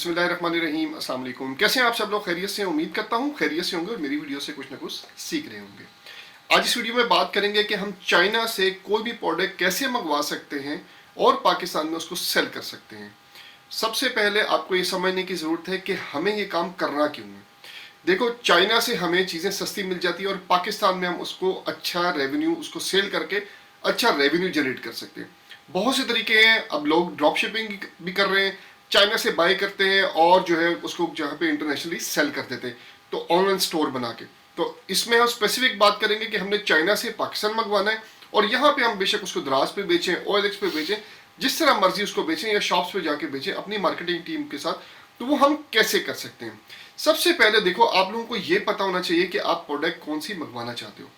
बिस्मिल्लाहिर्रहमानिर्रहीम, अस्सलाम वालेकुम। कैसे हैं आप सब लोग? खैरियत से? उम्मीद करता हूँ खैरियत से होंगे और मेरी वीडियो से कुछ ना कुछ सीख रहे होंगे। आज इस वीडियो में बात करेंगे कि हम चाइना से कोई भी प्रोडक्ट कैसे मंगवा सकते हैं और पाकिस्तान में उसको सेल कर सकते हैं। सबसे पहले आपको ये समझने की ज़रूरत है कि हमें ये काम करना क्यों है। देखो, चाइना से हमें चीज़ें सस्ती मिल जाती है और पाकिस्तान में हम उसको अच्छा रेवेन्यू, उसको सेल करके अच्छा रेवेन्यू जनरेट कर सकते हैं। बहुत से तरीके हैं। अब लोग ड्रॉप शिपिंग भी कर रहे हैं, चाइना से बाय करते हैं और जो है उसको जहाँ पे इंटरनेशनली सेल कर देते हैं, तो ऑनलाइन स्टोर बना के। तो इसमें हम स्पेसिफिक बात करेंगे कि हमने चाइना से पाकिस्तान मंगवाना है और यहाँ पे हम बेशक उसको दराज पे बेचें, OLX पे बेचें, जिस तरह मर्जी उसको बेचें या शॉप्स पे जाके बेचें अपनी मार्केटिंग टीम के साथ। तो वो हम कैसे कर सकते हैं? सबसे पहले देखो, आप लोगों को ये पता होना चाहिए कि आप प्रोडक्ट कौन सी मंगवाना चाहते हो।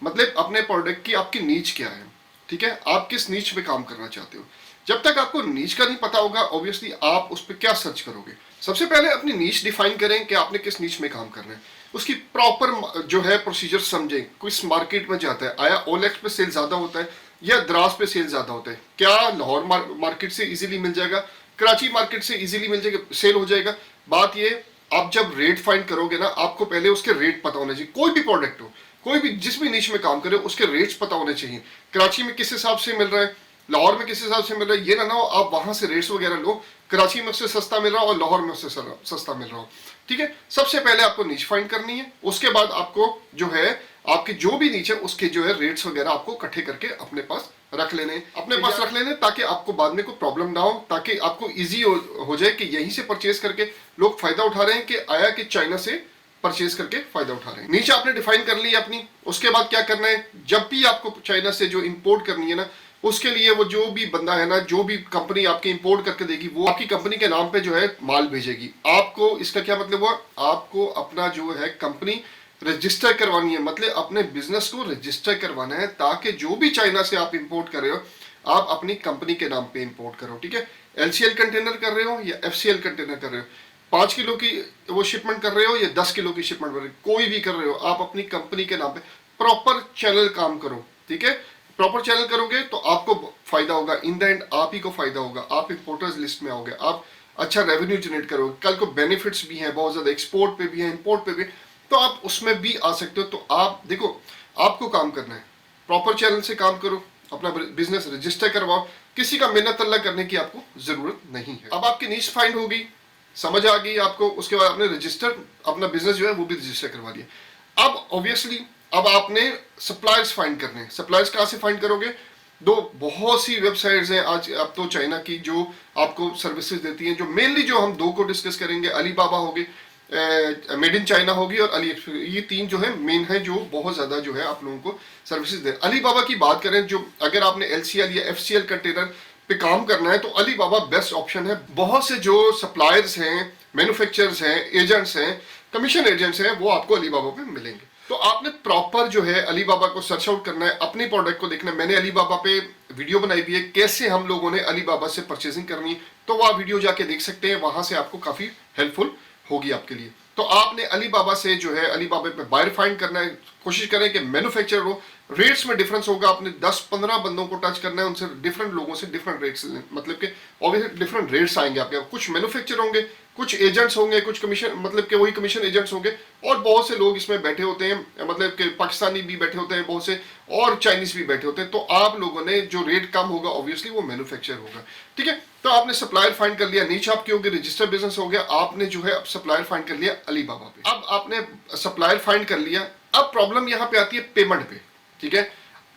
मतलब अपने प्रोडक्ट की आपकी नीच क्या है, ठीक है? आप किस नीच पे काम करना चाहते हो। जब तक आपको नीच का नहीं पता होगा, ऑब्वियसली आप उस पर क्या सर्च करोगे। सबसे पहले अपनी नीच डिफाइन करें कि आपने किस नीच में काम करना है। उसकी प्रॉपर जो है प्रोसीजर समझें। किस मार्केट में जाता है, आया OLX पे सेल ज्यादा होता है या द्रास पे सेल ज्यादा होता है? क्या लाहौर मार्केट से इजीली मिल जाएगा, कराची मार्केट से इजीली मिल जाएगा, सेल हो जाएगा? बात ये, आप जब रेट फाइंड करोगे ना, आपको पहले उसके रेट पता होने चाहिए। कोई भी प्रोडक्ट हो, कोई भी जिस भी नीच में काम करे, उसके रेट्स पता होने चाहिए। कराची में किस हिसाब से मिल रहा है, लाहौर में किस हिसाब से मिल रहा है। ये ना हो आप वहां से रेट्स वगैरह लो, कराची में उससे सस्ता मिल रहा हो और लाहौर में उससे सस्ता मिल रहा हो, ठीक है? सबसे पहले आपको नीच फाइंड करनी है। उसके बाद आपको जो है आपके जो भी नीच है उसके जो है रेट्स वगैरह आपको इकट्ठे करके अपने पास रख लेने, ताकि आपको बाद में कोई प्रॉब्लम ना हो, ताकि आपको इजी हो जाए कि यहीं से परचेज करके लोग फायदा उठा रहे हैं कि आया कि चाइना से परचेज करके फायदा उठा रहे हैं। नीचे आपने डिफाइन कर ली अपनी। उसके बाद क्या करना है, जब भी आपको चाइना से जो इंपोर्ट करनी है ना, उसके लिए वो जो भी बंदा है ना, जो भी कंपनी आपके इंपोर्ट करके देगी, वो आपकी कंपनी के नाम पे जो है माल भेजेगी आपको। इसका क्या मतलब हुआ, आपको अपना जो है कंपनी रजिस्टर करवानी है, मतलब अपने बिजनेस को रजिस्टर करवाना है, ताकि जो भी चाइना से आप इंपोर्ट कर रहे हो आप अपनी कंपनी के नाम पे इंपोर्ट करो, ठीक है? LCL कंटेनर कर रहे हो या FCL कंटेनर कर रहे हो, 5 किलो की वो शिपमेंट कर रहे हो या 10 किलो की शिपमेंट कर रहे हो, कोई भी कर रहे हो, आप अपनी कंपनी के नाम पे प्रॉपर चैनल काम करो, ठीक है? प्रॉपर चैनल करोगे तो आपको फायदा होगा। इन द एंड आप ही को फायदा होगा, आप इंपोर्टर्स लिस्ट में आओगे, आप अच्छा रेवेन्यू जनरेट करोगे। कल को बेनिफिट्स भी हैं बहुत ज्यादा, एक्सपोर्ट पे भी है, इंपोर्ट पे भी, तो आप उसमें भी आ सकते हो। तो आप देखो, आपको काम करना है, प्रॉपर चैनल से काम करो, अपना बिजनेस रजिस्टर करवाओ, किसी का मेहनत अल्लाह करने की आपको जरूरत नहीं है। अब आपकी नीश फाइंड होगी, समझ आ गई आपको, उसके बाद आपने रजिस्टर अपना बिजनेस जो है वो भी रजिस्टर करवा दिया। अब ऑब्वियसली अब आपने सप्लायर्स फाइंड करने हैं। सप्लायर्स कहाँ से फाइंड करोगे? बहुत सी वेबसाइट्स हैं आज अब तो चाइना की जो आपको सर्विसेज देती हैं। जो मेनली जो हम दो को डिस्कस करेंगे, अलीबाबा होगी, मेड इन चाइना होगी और अली एक्सप्रेस, ये तीन जो है मेन है जो बहुत ज्यादा जो है आप लोगों को सर्विसेज दे। अलीबाबा की बात करें, जो अगर आपने LCL या FCL कंटेनर पे काम करना है तो अलीबाबा बेस्ट ऑप्शन है। बहुत से जो सप्लायर्स हैं, मैन्युफैक्चरर्स हैं, एजेंट्स हैं, कमीशन एजेंट्स हैं, वो आपको अलीबाबा पे मिलेंगे। तो आपने प्रॉपर जो है अलीबाबा को सर्च आउट करना है, अपनी प्रोडक्ट को देखना है। मैंने अलीबाबा पे वीडियो बनाई हुई है कैसे हम लोगों ने अलीबाबा से परचेजिंग करनी है, तो वह वीडियो जाके देख सकते हैं, वहां से आपको काफी हेल्पफुल होगी आपके लिए। तो आपने अलीबाबा से जो है अलीबाबा पे बायर फाइंड करना है। कोशिश करें कि मैन्युफैक्चरर हो, रेट्स में डिफरेंस होगा, आपने 10-15 बंदों को टच करना है, उनसे डिफरेंट लोगों से डिफरेंट रेट्स, मतलब कि ऑब्वियसली डिफरेंट रेट्स आएंगे आपके। कुछ मैन्युफैक्चरर होंगे, कुछ एजेंट्स होंगे, कुछ कमीशन, मतलब कि वही कमीशन एजेंट्स होंगे, और बहुत से लोग इसमें बैठे होते हैं, मतलब कि पाकिस्तानी भी बैठे होते हैं बहुत से, और चाइनीज भी बैठे होते हैं। तो आप लोगों ने जो रेट कम होगा ऑब्वियसली वो मैन्युफैक्चर होगा, ठीक है? तो आपने सप्लायर फाइंड कर लिया, नीचे आपकी होगी रजिस्टर्ड बिजनेस हो गया, आपने जो है अब सप्लायर फाइंड कर लिया अलीबाबा पे। अब आपने सप्लायर फाइंड कर लिया, अब प्रॉब्लम यहाँ पे आती है पेमेंट पे, ठीक है?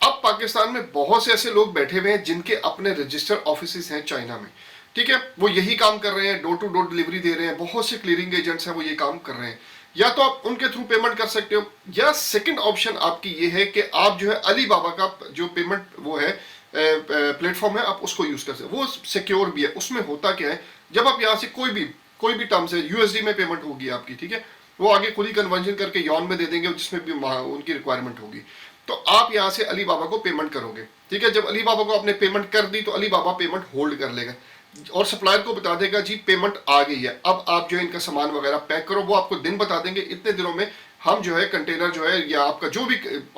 अब पाकिस्तान में बहुत से ऐसे लोग बैठे हुए हैं जिनके अपने रजिस्टर्ड ऑफिस हैं चाइना में, ठीक है? वो यही काम कर रहे हैं, डोर टू डोर डिलीवरी दे रहे हैं। बहुत से क्लियरिंग एजेंट्स हैं, वो ये काम कर रहे हैं। या तो आप उनके थ्रू पेमेंट कर सकते हो, या सेकंड ऑप्शन आपकी ये है कि आप जो है अलीबाबा का जो पेमेंट वो है प्लेटफॉर्म है, आप उसको यूज कर सकते हो। वो सिक्योर भी है। उसमें होता क्या है, जब आप यहाँ से कोई भी टर्म से USD में पेमेंट होगी आपकी, ठीक है? वो आगे खुद ही कन्वर्जन करके यॉन में दे देंगे, जिसमें भी उनकी रिक्वायरमेंट होगी। तो आप यहाँ से अलीबाबा को पेमेंट करोगे, ठीक है? जब अलीबाबा को आपने पेमेंट कर दी तो अलीबाबा पेमेंट होल्ड कर लेगा और सप्लायर को बता देगा जी पेमेंट आ गई है, अब आप जो है इनका सामान वगैरह पैक करो। वो आपको दिन बता देंगे, इतने दिनों में हम जो है कंटेनर जो है या आपका जो भी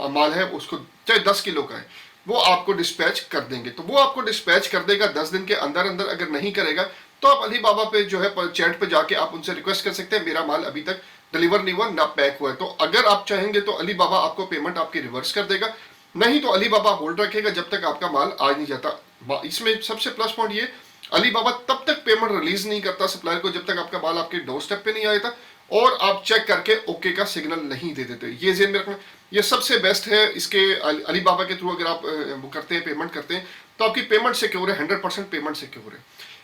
माल है उसको, चाहे 10 किलो का है, वो आपको डिस्पैच कर देंगे। तो वो आपको डिस्पैच कर देगा 10 दिन के अंदर अंदर। अगर नहीं करेगा तो आप अली बाबा पे जो है चैट पे जाके आप उनसे रिक्वेस्ट कर सकते हैं, मेरा माल अभी तक डिलीवर नहीं हुआ, ना पैक हुआ है। तो अगर आप चाहेंगे तो अली बाबा आपको पेमेंट आपकी रिवर्स कर देगा, नहीं तो अली बाबा होल्ड रखेगा जब तक आपका माल आ नहीं जाता। इसमें सबसे प्लस पॉइंट ये, अली बाबा तब तक पेमेंट रिलीज नहीं करता सप्लायर को जब तक आपका माल आपके डोर स्टेप पे नहीं आया था और आप चेक करके ओके का सिग्नल नहीं दे देते। ये जेन में रखना, ये सबसे बेस्ट है। इसके अली बाबा के थ्रू अगर आप वो करते हैं, पेमेंट करते हैं, तो आपकी पेमेंट सिक्योर है, 100% पेमेंट सिक्योर है।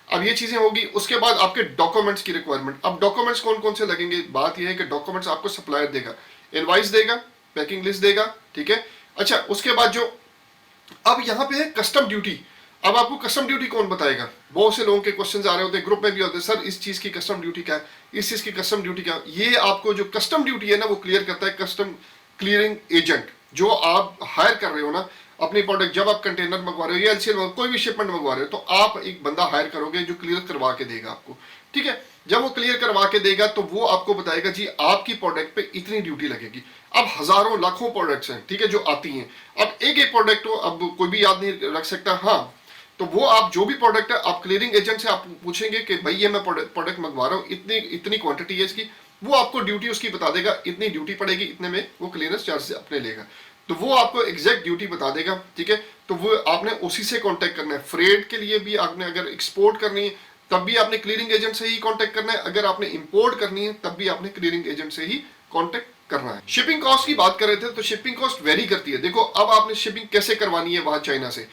अब ये चीजें होगी। उसके बाद आपके डॉक्यूमेंट्स की रिक्वायरमेंट। अब डॉक्यूमेंट्स कौन कौन से लगेंगे, बात यह है कि डॉक्यूमेंट्स आपको सप्लायर देगा, इनवॉइस देगा, पैकिंग लिस्ट देगा, ठीक है। अच्छा, उसके बाद जो अब यहाँ पे है कस्टम ड्यूटी। अब आपको कस्टम ड्यूटी कौन बताएगा, बहुत से लोगों के क्वेश्चंस आ रहे होते हैं, ग्रुप में भी होते हैं, सर इस चीज की कस्टम ड्यूटी क्या है, इस चीज की कस्टम ड्यूटी क्या है। ये आपको जो कस्टम ड्यूटी है ना, वो क्लियर करता है कस्टम क्लियरिंग एजेंट। जो आप हायर कर रहे हो ना अपनी प्रोडक्ट, जब आप कंटेनर मंगवा रहे हो या एलसीएल कोई भी शिपमेंट मंगवा रहे हो, तो आप एक बंदा हायर करोगे जो क्लियर करवा के देगा आपको, ठीक है। जब वो क्लियर करवा के देगा तो वो आपको बताएगा जी आपकी प्रोडक्ट पे इतनी ड्यूटी लगेगी। अब हजारों लाखों प्रोडक्ट्स हैं, ठीक है, जो आती हैं। अब एक एक प्रोडक्ट हो, अब कोई भी याद नहीं रख सकता, हाँ, तो वो आप जो भी प्रोडक्ट है आप क्लियरिंग एजेंट से आप पूछेंगे कि भाई ये मैं प्रोडक्ट मंगवा रहा हूँ, इतनी इतनी क्वांटिटी है इसकी, वो आपको ड्यूटी उसकी बता देगा, इतनी ड्यूटी पड़ेगी, इतने में वो क्लियरेंस चार्ज अपने लेगा, तो वो आपको एग्जैक्ट ड्यूटी बता देगा, ठीक है। तो वो आपने उसी से कांटेक्ट करना है। फ्रेट के लिए भी आपने अगर एक्सपोर्ट करनी है तब भी आपने क्लियरिंग एजेंट से ही कांटेक्ट करना है, अगर आपने इंपोर्ट करनी है तब भी आपने क्लियरिंग एजेंट से ही कांटेक्ट करना है। शिपिंग कॉस्ट की बात कर रहे थे, तो शिपिंग कॉस्ट वेरी करती है। देखो, अब आपने शिपिंग कैसे करवानी है वहां चाइना से,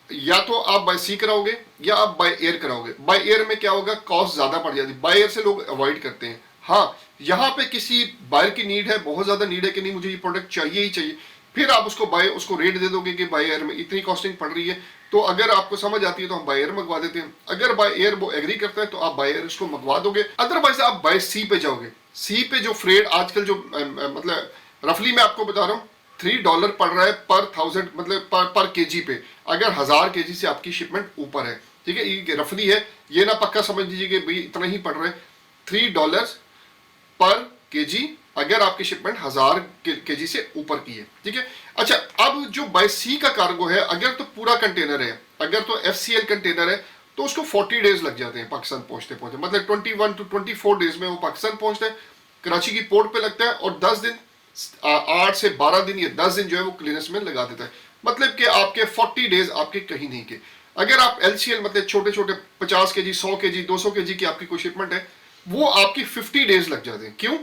या तो आप बाय सी कराओगे या आप बाय एयर कराओगे। बाय एयर में क्या होगा, कॉस्ट ज्यादा पड़ जाती है, बाय एयर से लोग अवॉइड करते हैं। हाँ, यहाँ पे किसी बायर की नीड है, बहुत ज्यादा नीड है कि नहीं मुझे ये प्रोडक्ट चाहिए ही चाहिए, फिर आप उसको रेट दे दोगे कि बाय एयर में इतनी कॉस्टिंग पड़ रही है, तो अगर आपको समझ आती है तो हम बाय एयर मंगवा देते हैं। अगर बाय एयर वो एग्री करता है तो आप बाय एयर उसको मंगवा दोगे, अदरवाइज आप बाय सी पे जाओगे। सी पे जो फ्रेट आजकल जो मतलब रफली मैं आपको बता रहा हूँ, $3 पड़ रहा है पर 1000, मतलब पर केजी पे, अगर 1000 केजी से आपकी शिपमेंट ऊपर है, ठीक है। ये रफली है, ये ना पक्का समझ लीजिए कि भाई इतना ही पड़ रहा है, $3 पर केजी अगर आपकी शिपमेंट 1000 केजी से ऊपर की है, ठीक है। अच्छा, अब जो बाय सी का कार्गो है, अगर तो पूरा कंटेनर है, अगर तो FCL कंटेनर है, तो उसको 40 डेज लग जाते हैं पाकिस्तान पहुंचते पहुंचते, मतलब 21 to 24 डेज में वो पाकिस्तान पहुंचते हैं, कराची की पोर्ट पे लगता है, और 10 दिन 8 से 12 दिन या 10 दिन जो है वो क्लीयरेंस में लगा देता है, मतलब कि आपके 40 डेज आपके कहीं नहीं के। अगर आप LCL मतलब छोटे छोटे 50 केजी, 100 केजी, 200 केजी की आपकी कोई शिपमेंट है, वो आपकी 50 डेज लग जाते हैं। क्यों?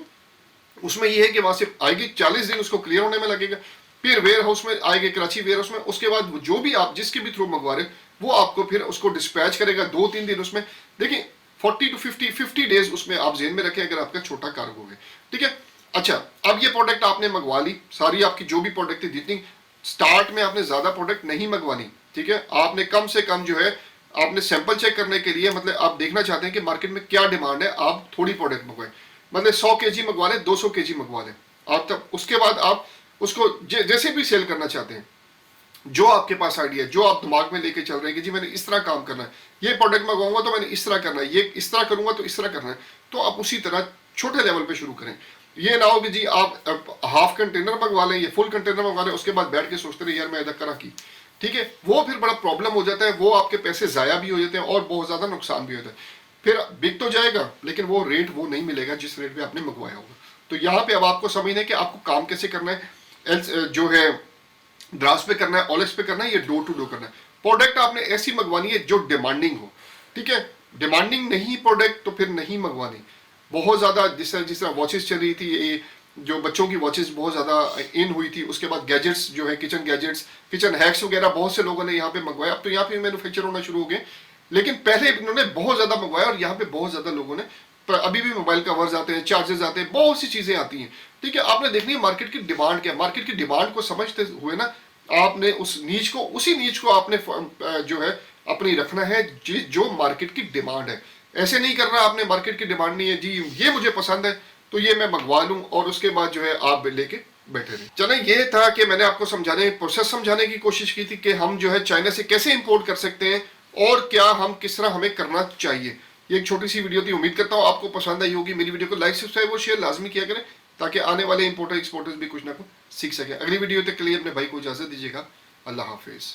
उसमें ये है कि वहां से आएगी, 40 दिन उसको क्लियर होने में लगेगा, फिर वेयर हाउस में आएगी, कराची वेयर हाउस में, उसके बाद जो भी आप जिसके भी थ्रू मंगवा रहे वो आपको फिर उसको डिस्पैच करेगा 2-3 दिन उसमें। देखिए 40 to 50 डेज उसमें आप जेन में रखें अगर आपका छोटा कार्गो है, ठीक है। अच्छा, अब ये प्रोडक्ट आपने मंगवा ली, सारी आपकी जो भी प्रोडक्ट थी, जितनी स्टार्ट में आपने ज्यादा प्रोडक्ट नहीं मंगवानी, ठीक है। आपने कम से कम जो है आपने सैंपल चेक करने के लिए, मतलब आप देखना चाहते हैं कि मार्केट में क्या डिमांड है, आप थोड़ी प्रोडक्ट मंगवाएं, मतलब 100 केजी मंगवा लें, 200 केजी मंगवा लें आप, तब उसके बाद आप उसको जैसे भी सेल करना चाहते हैं, जो आपके पास आइडिया, जो आप दिमाग में लेके चल रहे हैं कि जी मैंने इस तरह काम करना है, ये प्रोडक्ट मंगवाऊंगा तो मैंने इस तरह करना है, ये इस तरह करूंगा तो इस तरह करना है, तो आप उसी तरह छोटे लेवल पे शुरू करें। ये ना हो कि जी आप हाफ कंटेनर मंगवा लें या फुल कंटेनर मंगवा लें, उसके बाद बैठ के सोचते रहे यार मैं इधर करा की, ठीक है, वो फिर बड़ा प्रॉब्लम हो जाता है, वो आपके पैसे जाया भी हो जाते हैं और बहुत ज्यादा नुकसान भी होता है। फिर बिक तो जाएगा लेकिन वो रेट वो नहीं मिलेगा जिस रेट पे आपने मंगवाया होगा। तो यहाँ पे अब आपको समझना है कि आपको काम कैसे करना है, जो है ड्रास पे करना है, ऑलेक्स पे करना है, ये डोर टू डोर करना है। प्रोडक्ट आपने ऐसी मंगवानी है जो डिमांडिंग हो, ठीक है। डिमांडिंग नहीं प्रोडक्ट तो फिर नहीं मंगवानी। बहुत ज्यादा जिस तरह वॉचेस चल रही थी, ये जो बच्चों की वॉचेस बहुत ज्यादा इन हुई थी, उसके बाद गैजेट्स जो है किचन गैजेट्स, किचन हैक्स वगैरह बहुत से लोगों ने यहाँ पे मंगवाया। अब तो यहाँ पे मैन्युफैक्चर होना शुरू हो गए, लेकिन पहले इन्होंने बहुत ज्यादा मंगवाया और यहाँ पे बहुत ज्यादा लोगों ने, अभी भी मोबाइल कवर्स आते हैं, चार्जर्स आते हैं, बहुत सी चीजें आती हैं, ठीक है। आपने देखनी है मार्केट की डिमांड क्या है, मार्केट की डिमांड को समझते हुए ना आपने उस नीच को, उसी नीच को आपने जो है अपनी रखना है जो मार्केट की डिमांड है। ऐसे नहीं करना आपने मार्केट की डिमांड नहीं है जी ये मुझे पसंद है तो ये मैं मंगवा लूं और उसके बाद जो है आप लेके बैठे रहे। चले, ये था कि मैंने आपको प्रोसेस समझाने की कोशिश की थी कि हम जो है चाइना से कैसे इंपोर्ट कर सकते हैं और क्या हम किस तरह हमें करना चाहिए। ये एक छोटी सी वीडियो थी, उम्मीद करता हूँ आपको पसंद आई होगी। मेरी वीडियो को लाइक सब्सक्राइब और शेयर लाजमी किया करें ताकि आने वाले इंपोर्टर एक्सपोर्टर्स भी कुछ ना कुछ सीख सके। अगली वीडियो तक के लिए अपने भाई को इजाजत दीजिएगा। अल्लाह हाफिज।